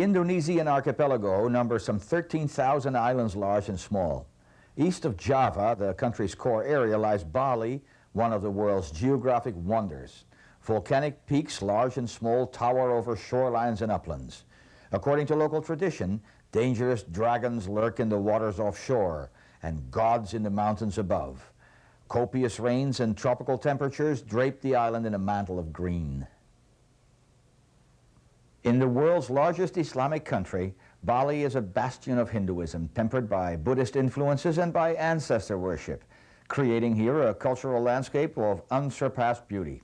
The Indonesian archipelago numbers some 13,000 islands large and small. East of Java, the country's core area, lies Bali, one of the world's geographic wonders. Volcanic peaks, large and small, tower over shorelines and uplands. According to local tradition, dangerous dragons lurk in the waters offshore and gods in the mountains above. Copious rains and tropical temperatures drape the island in a mantle of green. In the world's largest Islamic country, Bali is a bastion of Hinduism, tempered by Buddhist influences and by ancestor worship, creating here a cultural landscape of unsurpassed beauty.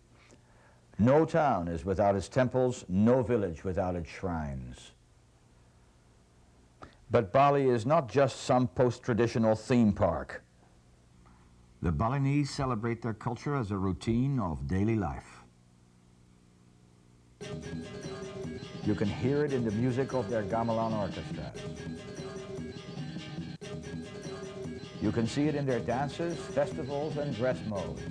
No town is without its temples, no village without its shrines. But Bali is not just some post-traditional theme park. The Balinese celebrate their culture as a routine of daily life. You can hear it in the music of their gamelan orchestras. You can see it in their dances, festivals, and dress modes.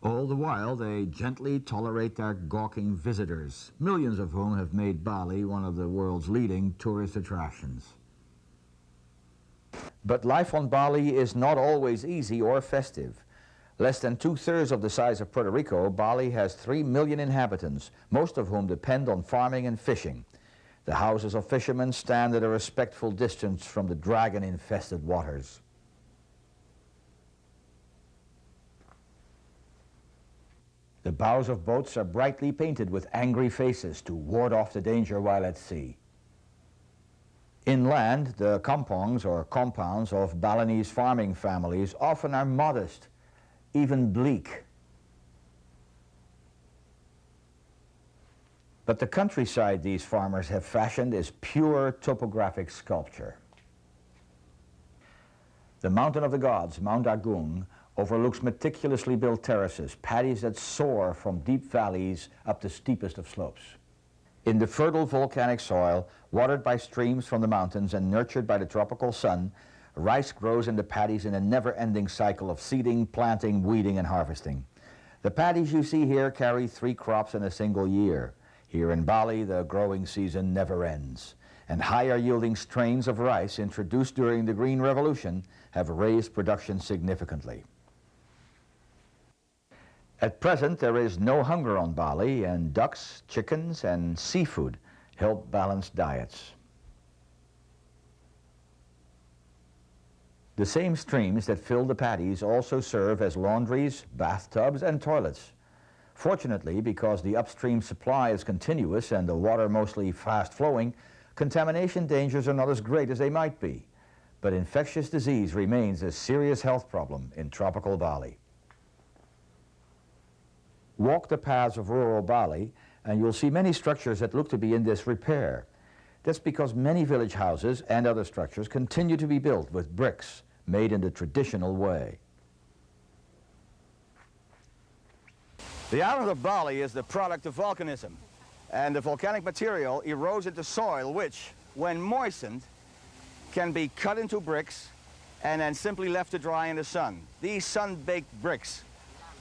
All the while, they gently tolerate their gawking visitors, millions of whom have made Bali one of the world's leading tourist attractions. But life on Bali is not always easy or festive. Less than 2/3 of the size of Puerto Rico, Bali has 3 million inhabitants, most of whom depend on farming and fishing. The houses of fishermen stand at a respectful distance from the dragon-infested waters. The bows of boats are brightly painted with angry faces to ward off the danger while at sea. Inland, the kampongs or compounds of Balinese farming families often are modest, even bleak. But the countryside these farmers have fashioned is pure topographic sculpture. The Mountain of the Gods, Mount Agung, overlooks meticulously built terraces, paddies that soar from deep valleys up the steepest of slopes. In the fertile volcanic soil, watered by streams from the mountains and nurtured by the tropical sun, rice grows in the paddies in a never-ending cycle of seeding, planting, weeding, and harvesting. The paddies you see here carry 3 crops in a single year. Here in Bali, the growing season never ends, and higher-yielding strains of rice introduced during the Green Revolution have raised production significantly. At present, there is no hunger on Bali, and ducks, chickens, and seafood help balance diets. The same streams that fill the paddies also serve as laundries, bathtubs, and toilets. Fortunately, because the upstream supply is continuous and the water mostly fast-flowing, contamination dangers are not as great as they might be. But infectious disease remains a serious health problem in tropical Bali. Walk the paths of rural Bali, and you'll see many structures that look to be in disrepair. That's because many village houses and other structures continue to be built with bricks made in the traditional way. The island of Bali is the product of volcanism, and the volcanic material erodes into soil which, when moistened, can be cut into bricks and then simply left to dry in the sun. These sun-baked bricks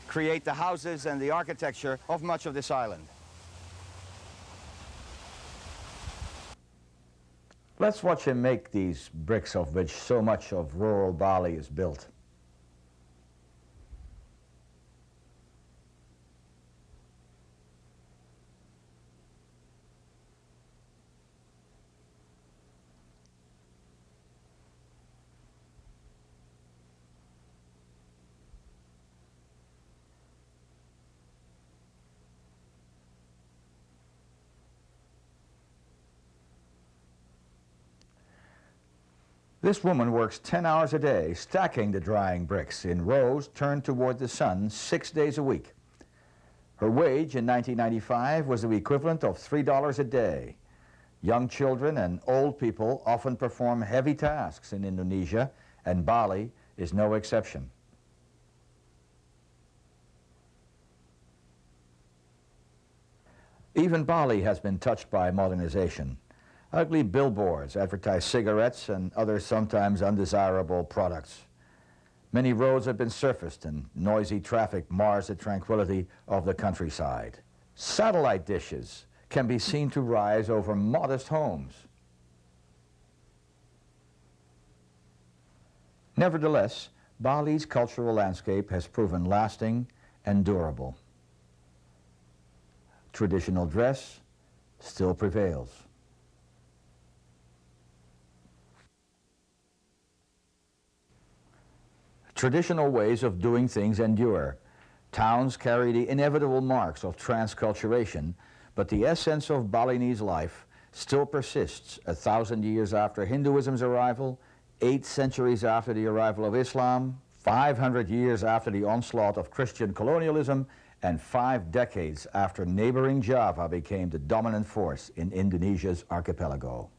create the houses and the architecture of much of this island. Let's watch him make these bricks of which so much of rural Bali is built. This woman works 10 hours a day, stacking the drying bricks in rows turned toward the sun 6 days a week. Her wage in 1995 was the equivalent of $3 a day. Young children and old people often perform heavy tasks in Indonesia, and Bali is no exception. Even Bali has been touched by modernization. Ugly billboards advertise cigarettes and other sometimes undesirable products. Many roads have been surfaced and noisy traffic mars the tranquility of the countryside. Satellite dishes can be seen to rise over modest homes. Nevertheless, Bali's cultural landscape has proven lasting and durable. Traditional dress still prevails. Traditional ways of doing things endure. Towns carry the inevitable marks of transculturation, but the essence of Balinese life still persists 1,000 years after Hinduism's arrival, 8 centuries after the arrival of Islam, 500 years after the onslaught of Christian colonialism, and 5 decades after neighboring Java became the dominant force in Indonesia's archipelago.